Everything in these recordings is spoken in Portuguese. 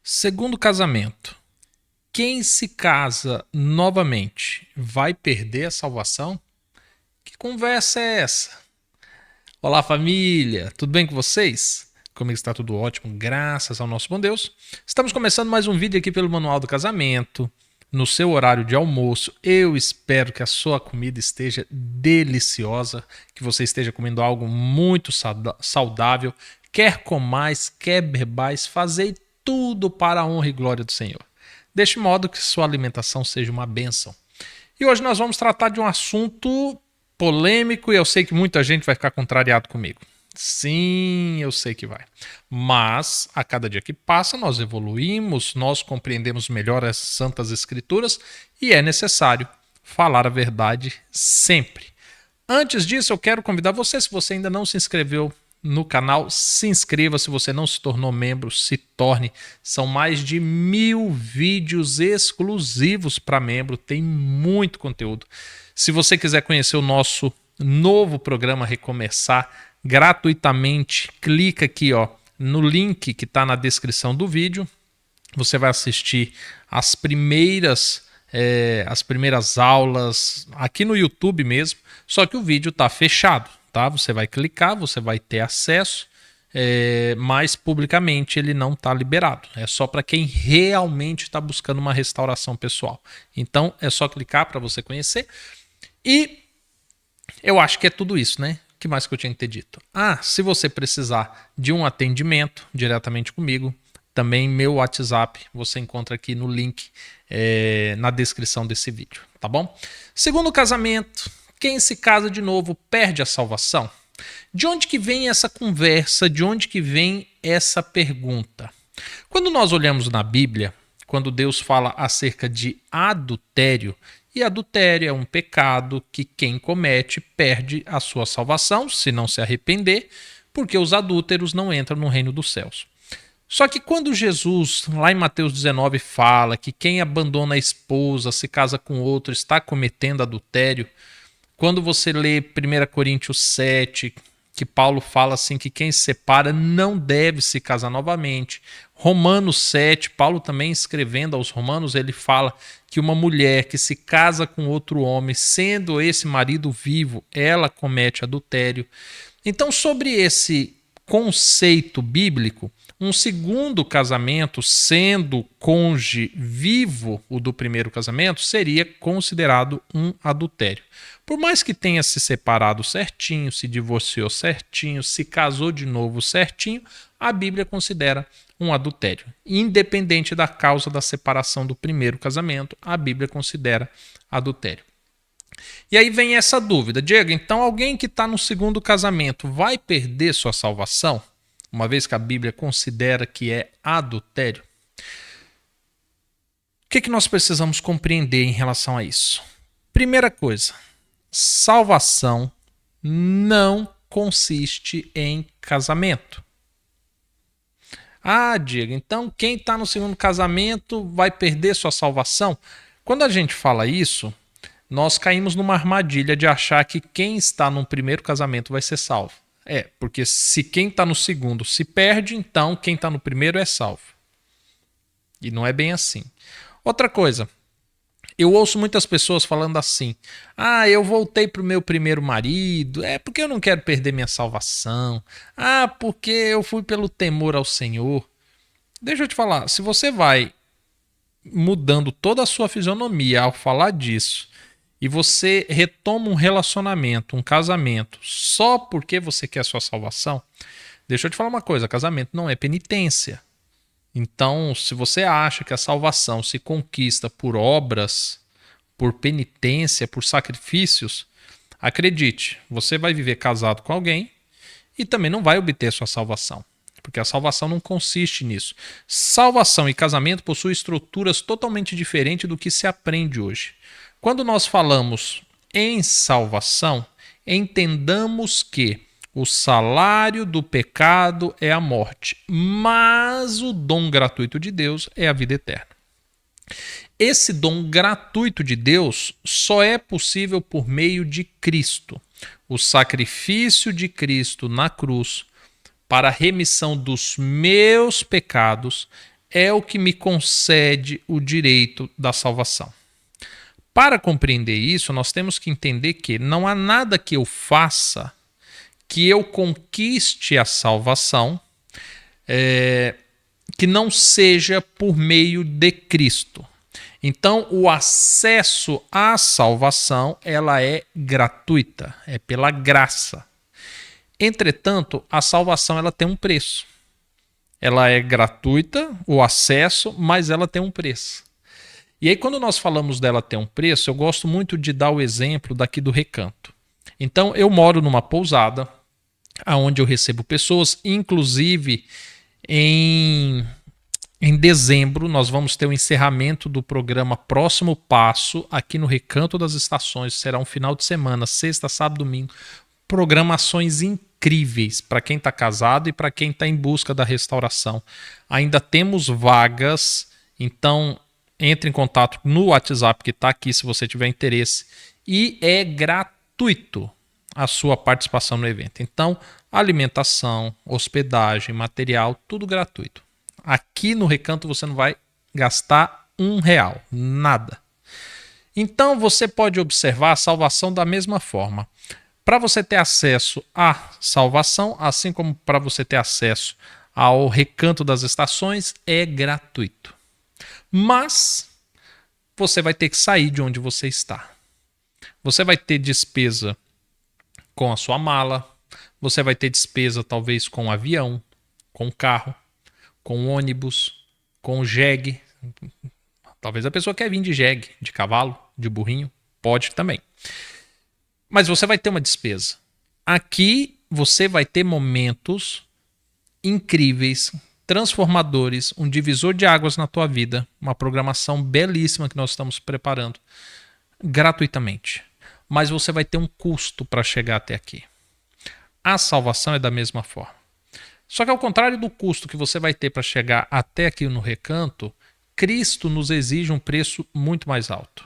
Segundo casamento, quem se casa novamente vai perder a salvação? Que conversa é essa? Olá, família, tudo bem com vocês? Comigo está tudo ótimo, graças ao nosso bom Deus. Estamos começando mais um vídeo aqui pelo Manual do Casamento, no seu horário de almoço. Eu espero que a sua comida esteja deliciosa, que você esteja comendo algo muito saudável. Quer comais, quer bebais, fazei tudo para a honra e glória do Senhor. Deste modo que sua alimentação seja uma bênção. E hoje nós vamos tratar de um assunto polêmico e eu sei que muita gente vai ficar contrariado comigo. Sim, eu sei que vai. Mas, a cada dia que passa, nós evoluímos, nós compreendemos melhor as Santas Escrituras e é necessário falar a verdade sempre. Antes disso, eu quero convidar você, se você ainda não se inscreveu no canal, se inscreva. Se você não se tornou membro, se torne. São mais de 1000 vídeos exclusivos para membro, tem muito conteúdo. Se você quiser conhecer o nosso novo programa Recomeçar gratuitamente, clica aqui no link que está na descrição do vídeo. Você vai assistir as primeiras aulas aqui no YouTube mesmo, só que o vídeo está fechado. Tá? Você vai clicar, você vai ter acesso, mas publicamente ele não está liberado. É só para quem realmente está buscando uma restauração pessoal. Então é só clicar para você conhecer. E eu acho que é tudo isso, né? O que mais que eu tinha que ter dito? Se você precisar de um atendimento diretamente comigo, também meu WhatsApp você encontra aqui no link na descrição desse vídeo, tá bom? Segundo casamento, quem se casa de novo perde a salvação? De onde que vem essa conversa? De onde que vem essa pergunta? Quando nós olhamos na Bíblia, quando Deus fala acerca de adultério, e adultério é um pecado que quem comete perde a sua salvação, se não se arrepender, porque os adúlteros não entram no reino dos céus. Só que quando Jesus, lá em Mateus 19, fala que quem abandona a esposa, se casa com outro, está cometendo adultério, quando você lê 1 Coríntios 7, que Paulo fala assim que quem se separa não deve se casar novamente. Romanos 7, Paulo também escrevendo aos romanos, ele fala que uma mulher que se casa com outro homem, sendo esse marido vivo, ela comete adultério. Então, sobre esse conceito bíblico, um segundo casamento, sendo cônjuge vivo o do primeiro casamento, seria considerado um adultério. Por mais que tenha se separado certinho, se divorciou certinho, se casou de novo certinho, a Bíblia considera um adultério. Independente da causa da separação do primeiro casamento, a Bíblia considera adultério. E aí vem essa dúvida, Diego, então alguém que está no segundo casamento vai perder sua salvação? Uma vez que a Bíblia considera que é adultério? O que nós precisamos compreender em relação a isso? Primeira coisa, salvação não consiste em casamento. Diego, então quem está no segundo casamento vai perder sua salvação? Quando a gente fala isso, nós caímos numa armadilha de achar que quem está no primeiro casamento vai ser salvo. Porque se quem está no segundo se perde, então quem está no primeiro é salvo. E não é bem assim. Outra coisa, eu ouço muitas pessoas falando assim, eu voltei para o meu primeiro marido, porque eu não quero perder minha salvação, porque eu fui pelo temor ao Senhor. Deixa eu te falar, se você vai mudando toda a sua fisionomia ao falar disso, e você retoma um relacionamento, um casamento, só porque você quer a sua salvação, deixa eu te falar uma coisa, casamento não é penitência. Então, se você acha que a salvação se conquista por obras, por penitência, por sacrifícios, acredite, você vai viver casado com alguém e também não vai obter sua salvação. Porque a salvação não consiste nisso. Salvação e casamento possuem estruturas totalmente diferentes do que se aprende hoje. Quando nós falamos em salvação, entendamos que o salário do pecado é a morte, mas o dom gratuito de Deus é a vida eterna. Esse dom gratuito de Deus só é possível por meio de Cristo. O sacrifício de Cristo na cruz para a remissão dos meus pecados é o que me concede o direito da salvação. Para compreender isso, nós temos que entender que não há nada que eu faça que eu conquiste a salvação que não seja por meio de Cristo. Então, o acesso à salvação, ela é gratuita, é pela graça. Entretanto, a salvação ela tem um preço. Ela é gratuita, o acesso, mas ela tem um preço. E aí, quando nós falamos dela ter um preço, eu gosto muito de dar o exemplo daqui do Recanto. Então, eu moro numa pousada, onde eu recebo pessoas, inclusive em dezembro, nós vamos ter o encerramento do programa Próximo Passo aqui no Recanto das Estações. Será um final de semana, sexta, sábado, domingo. Programações incríveis para quem está casado e para quem está em busca da restauração. Ainda temos vagas, então entre em contato no WhatsApp que está aqui se você tiver interesse. E é gratuito a sua participação no evento. Então, alimentação, hospedagem, material, tudo gratuito. Aqui no Recanto você não vai gastar R$1, nada. Então você pode observar a salvação da mesma forma. Para você ter acesso à salvação, assim como para você ter acesso ao Recanto das Estações, é gratuito. Mas você vai ter que sair de onde você está. Você vai ter despesa com a sua mala, você vai ter despesa talvez com o avião, com o carro, com o ônibus, com o jegue. Talvez a pessoa quer vir de jegue, de cavalo, de burrinho, pode também. Mas você vai ter uma despesa. Aqui você vai ter momentos incríveis, transformadores, um divisor de águas na tua vida, uma programação belíssima que nós estamos preparando gratuitamente. Mas você vai ter um custo para chegar até aqui. A salvação é da mesma forma. Só que ao contrário do custo que você vai ter para chegar até aqui no Recanto, Cristo nos exige um preço muito mais alto.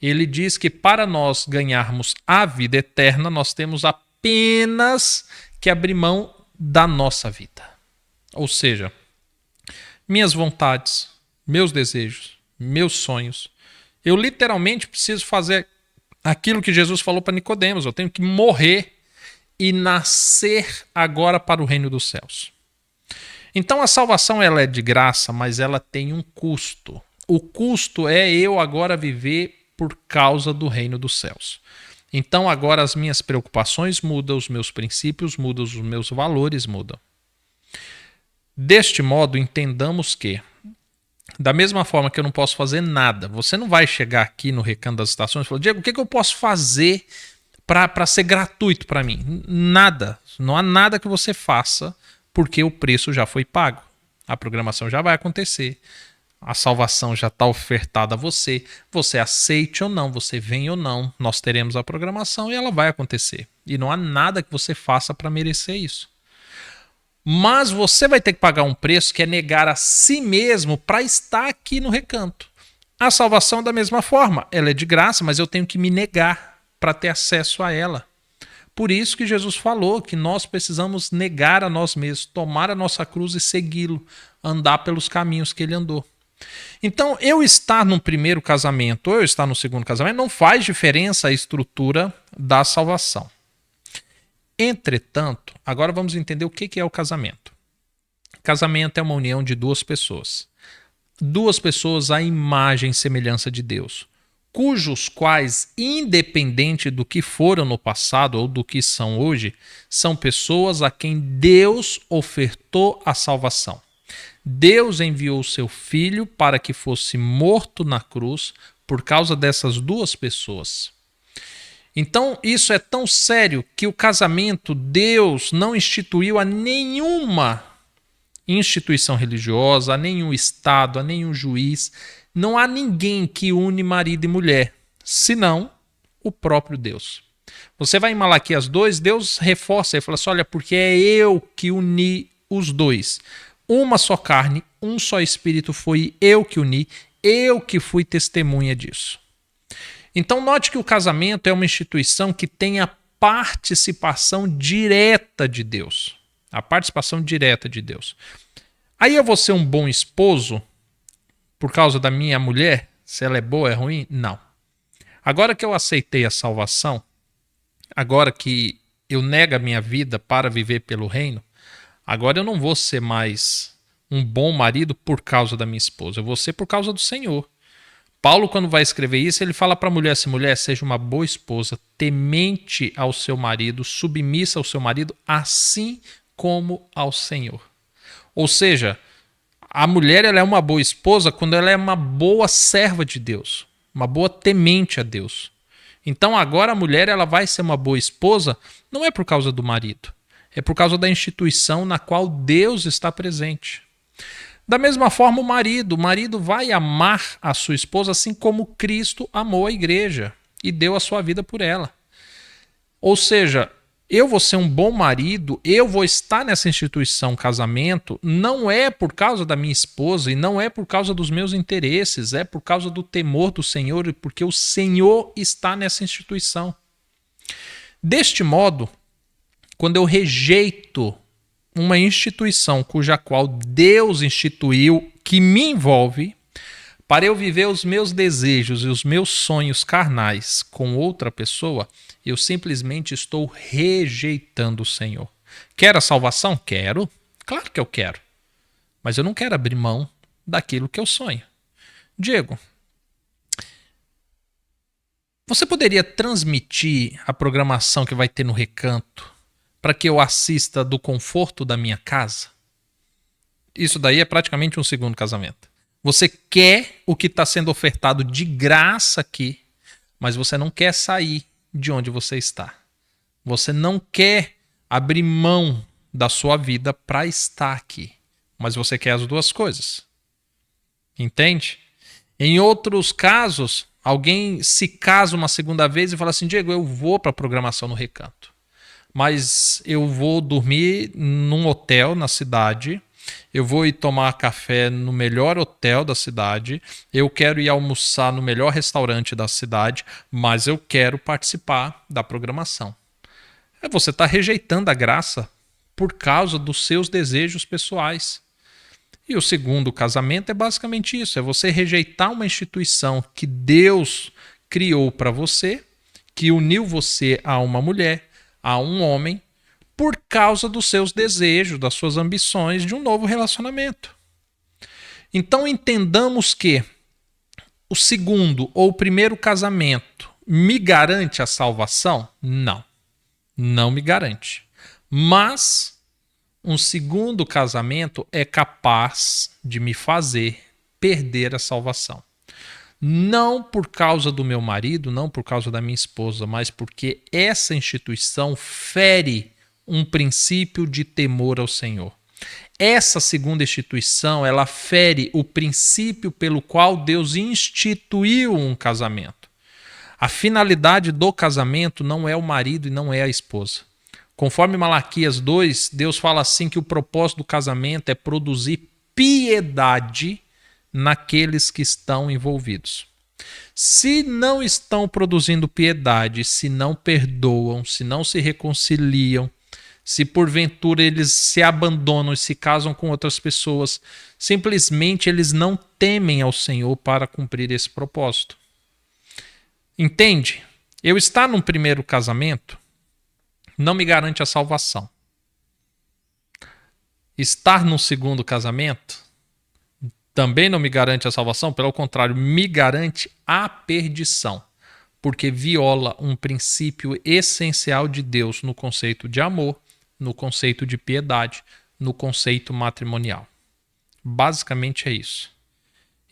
Ele diz que para nós ganharmos a vida eterna, nós temos apenas que abrir mão da nossa vida. Ou seja, minhas vontades, meus desejos, meus sonhos. Eu literalmente preciso fazer aquilo que Jesus falou para Nicodemos. Eu tenho que morrer e nascer agora para o reino dos céus. Então a salvação ela é de graça, mas ela tem um custo. O custo é eu agora viver por causa do reino dos céus. Então agora as minhas preocupações mudam, os meus princípios mudam, os meus valores mudam. Deste modo, entendamos que, da mesma forma que eu não posso fazer nada, você não vai chegar aqui no Recanto das Estações e falar, Diego, o que eu posso fazer para ser gratuito para mim? Nada. Não há nada que você faça porque o preço já foi pago. A programação já vai acontecer. A salvação já está ofertada a você. Você aceite ou não, você vem ou não, nós teremos a programação e ela vai acontecer. E não há nada que você faça para merecer isso. Mas você vai ter que pagar um preço que é negar a si mesmo para estar aqui no Recanto. A salvação da mesma forma, ela é de graça, mas eu tenho que me negar para ter acesso a ela. Por isso que Jesus falou que nós precisamos negar a nós mesmos, tomar a nossa cruz e segui-lo, andar pelos caminhos que ele andou. Então, eu estar no primeiro casamento ou eu estar no segundo casamento não faz diferença a estrutura da salvação. Entretanto, agora vamos entender o que é o casamento. Casamento é uma união de duas pessoas. Duas pessoas à imagem e semelhança de Deus, cujos quais, independente do que foram no passado ou do que são hoje, são pessoas a quem Deus ofertou a salvação. Deus enviou o seu Filho para que fosse morto na cruz por causa dessas duas pessoas. Então, isso é tão sério que o casamento Deus não instituiu a nenhuma instituição religiosa, a nenhum estado, a nenhum juiz. Não há ninguém que une marido e mulher, senão o próprio Deus. Você vai em Malaquias 2, Deus reforça e fala assim, olha, porque é eu que uni os dois. Uma só carne, um só espírito foi eu que uni, eu que fui testemunha disso. Então note que o casamento é uma instituição que tem a participação direta de Deus. A participação direta de Deus. Aí eu vou ser um bom esposo por causa da minha mulher? Se ela é boa, é ruim? Não. Agora que eu aceitei a salvação, agora que eu nego a minha vida para viver pelo reino, agora eu não vou ser mais um bom marido por causa da minha esposa, eu vou ser por causa do Senhor. Paulo, quando vai escrever isso, ele fala para a mulher assim: mulher, seja uma boa esposa, temente ao seu marido, submissa ao seu marido, assim como ao Senhor. Ou seja, a mulher ela é uma boa esposa quando ela é uma boa serva de Deus, uma boa temente a Deus. Então agora a mulher ela vai ser uma boa esposa não é por causa do marido, é por causa da instituição na qual Deus está presente. Da mesma forma, o marido vai amar a sua esposa assim como Cristo amou a igreja e deu a sua vida por ela. Ou seja, eu vou ser um bom marido, eu vou estar nessa instituição casamento, não é por causa da minha esposa e não é por causa dos meus interesses, é por causa do temor do Senhor e porque o Senhor está nessa instituição. Deste modo, quando eu rejeito uma instituição cuja qual Deus instituiu, que me envolve, para eu viver os meus desejos e os meus sonhos carnais com outra pessoa, eu simplesmente estou rejeitando o Senhor. Quero a salvação? Quero. Claro que eu quero. Mas eu não quero abrir mão daquilo que eu sonho. Diego, você poderia transmitir a programação que vai ter no Recanto para que eu assista do conforto da minha casa? Isso daí é praticamente um segundo casamento. Você quer o que está sendo ofertado de graça aqui, mas você não quer sair de onde você está. Você não quer abrir mão da sua vida para estar aqui, mas você quer as duas coisas. Entende? Em outros casos, alguém se casa uma segunda vez e fala assim: Diego, eu vou para a programação no Recanto, mas eu vou dormir num hotel na cidade, eu vou ir tomar café no melhor hotel da cidade, eu quero ir almoçar no melhor restaurante da cidade, mas eu quero participar da programação. Você está rejeitando a graça por causa dos seus desejos pessoais. E o segundo casamento é basicamente isso, é você rejeitar uma instituição que Deus criou para você, que uniu você a uma mulher, a um homem, por causa dos seus desejos, das suas ambições de um novo relacionamento. Então entendamos que o segundo ou o primeiro casamento me garante a salvação? Não, não me garante. Mas um segundo casamento é capaz de me fazer perder a salvação. Não por causa do meu marido, não por causa da minha esposa, mas porque essa instituição fere um princípio de temor ao Senhor. Essa segunda instituição, ela fere o princípio pelo qual Deus instituiu um casamento. A finalidade do casamento não é o marido e não é a esposa. Conforme Malaquias 2, Deus fala assim que o propósito do casamento é produzir piedade naqueles que estão envolvidos. Se não estão produzindo piedade, se não perdoam, se não se reconciliam, se porventura eles se abandonam e se casam com outras pessoas, simplesmente eles não temem ao Senhor para cumprir esse propósito. Entende? Eu estar num primeiro casamento não me garante a salvação. Estar num segundo casamento também não me garante a salvação, pelo contrário, me garante a perdição, porque viola um princípio essencial de Deus no conceito de amor, no conceito de piedade, no conceito matrimonial. Basicamente é isso.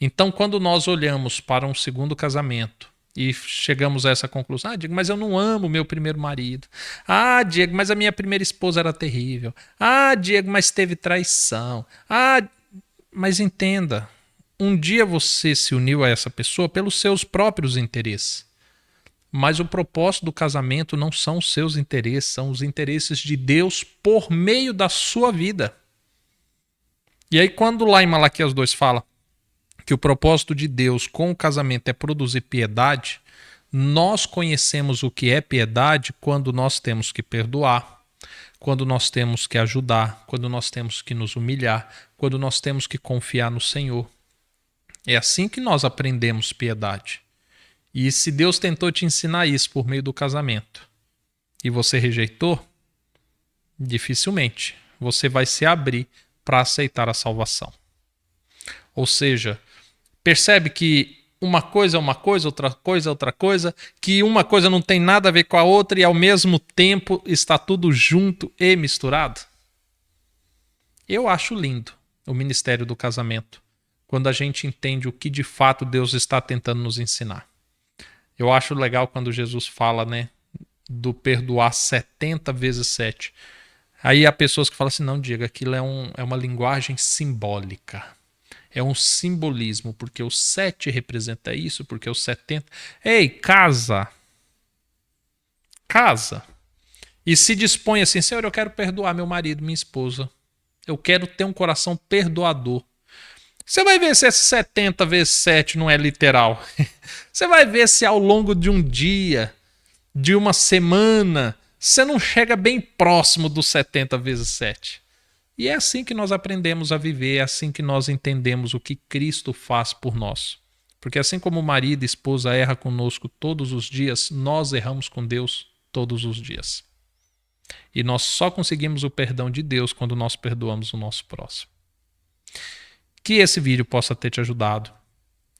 Então, quando nós olhamos para um segundo casamento e chegamos a essa conclusão: ah, Diego, mas eu não amo meu primeiro marido. Ah, Diego, mas a minha primeira esposa era terrível. Ah, Diego, mas teve traição. Ah, mas entenda, um dia você se uniu a essa pessoa pelos seus próprios interesses. Mas o propósito do casamento não são os seus interesses, são os interesses de Deus por meio da sua vida. E aí quando lá em Malaquias 2 fala que o propósito de Deus com o casamento é produzir piedade, nós conhecemos o que é piedade quando nós temos que perdoar, quando nós temos que ajudar, quando nós temos que nos humilhar, quando nós temos que confiar no Senhor. É assim que nós aprendemos piedade. E se Deus tentou te ensinar isso por meio do casamento e você rejeitou, dificilmente você vai se abrir para aceitar a salvação. Ou seja, percebe que uma coisa é uma coisa, outra coisa é outra coisa, que uma coisa não tem nada a ver com a outra e ao mesmo tempo está tudo junto e misturado? Eu acho lindo o ministério do casamento, quando a gente entende o que de fato Deus está tentando nos ensinar. Eu acho legal quando Jesus fala, né, do perdoar 70 vezes 7. Aí há pessoas que falam assim, não, Diego, aquilo é uma linguagem simbólica. É um simbolismo, porque o 7 representa isso, porque o 70... Ei, casa! Casa! E se dispõe assim, Senhor, eu quero perdoar meu marido, minha esposa. Eu quero ter um coração perdoador. Você vai ver se esse 70 vezes 7 não é literal. Você vai ver se ao longo de um dia, de uma semana, você não chega bem próximo dos 70 vezes 7. E é assim que nós aprendemos a viver, é assim que nós entendemos o que Cristo faz por nós. Porque assim como o marido e a esposa erram conosco todos os dias, nós erramos com Deus todos os dias. E nós só conseguimos o perdão de Deus quando nós perdoamos o nosso próximo. Que esse vídeo possa ter te ajudado,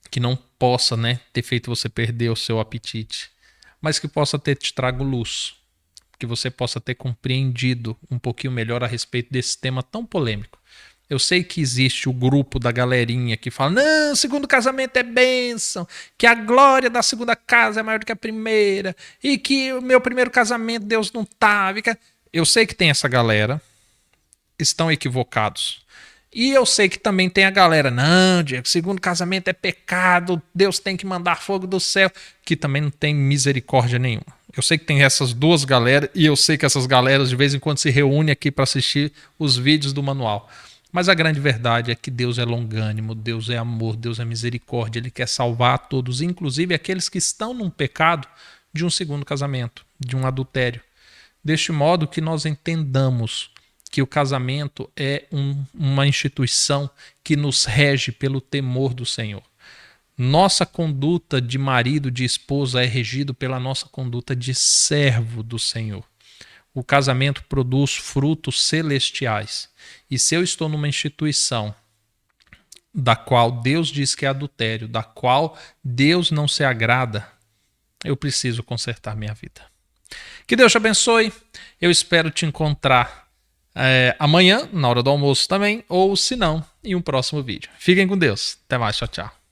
que não possa, ter feito você perder o seu apetite, mas que possa ter te trago luz, que você possa ter compreendido um pouquinho melhor a respeito desse tema tão polêmico. Eu sei que existe o grupo da galerinha que fala, não, segundo casamento é bênção, que a glória da segunda casa é maior do que a primeira, e que o meu primeiro casamento Deus não estava. Eu sei que tem essa galera, estão equivocados. E eu sei que também tem a galera, não, Diego, segundo casamento é pecado, Deus tem que mandar fogo do céu, que também não tem misericórdia nenhuma. Eu sei que tem essas duas galeras e eu sei que essas galeras de vez em quando se reúnem aqui para assistir os vídeos do manual. Mas a grande verdade é que Deus é longânimo, Deus é amor, Deus é misericórdia, Ele quer salvar a todos, inclusive aqueles que estão num pecado de um segundo casamento, de um adultério. Deste modo que nós entendamos que o casamento é uma instituição que nos rege pelo temor do Senhor. Nossa conduta de marido, de esposa é regido pela nossa conduta de servo do Senhor. O casamento produz frutos celestiais. E se eu estou numa instituição da qual Deus diz que é adultério, da qual Deus não se agrada, eu preciso consertar minha vida. Que Deus te abençoe. Eu espero te encontrar amanhã, na hora do almoço também, ou se não, em um próximo vídeo. Fiquem com Deus. Até mais. Tchau, tchau.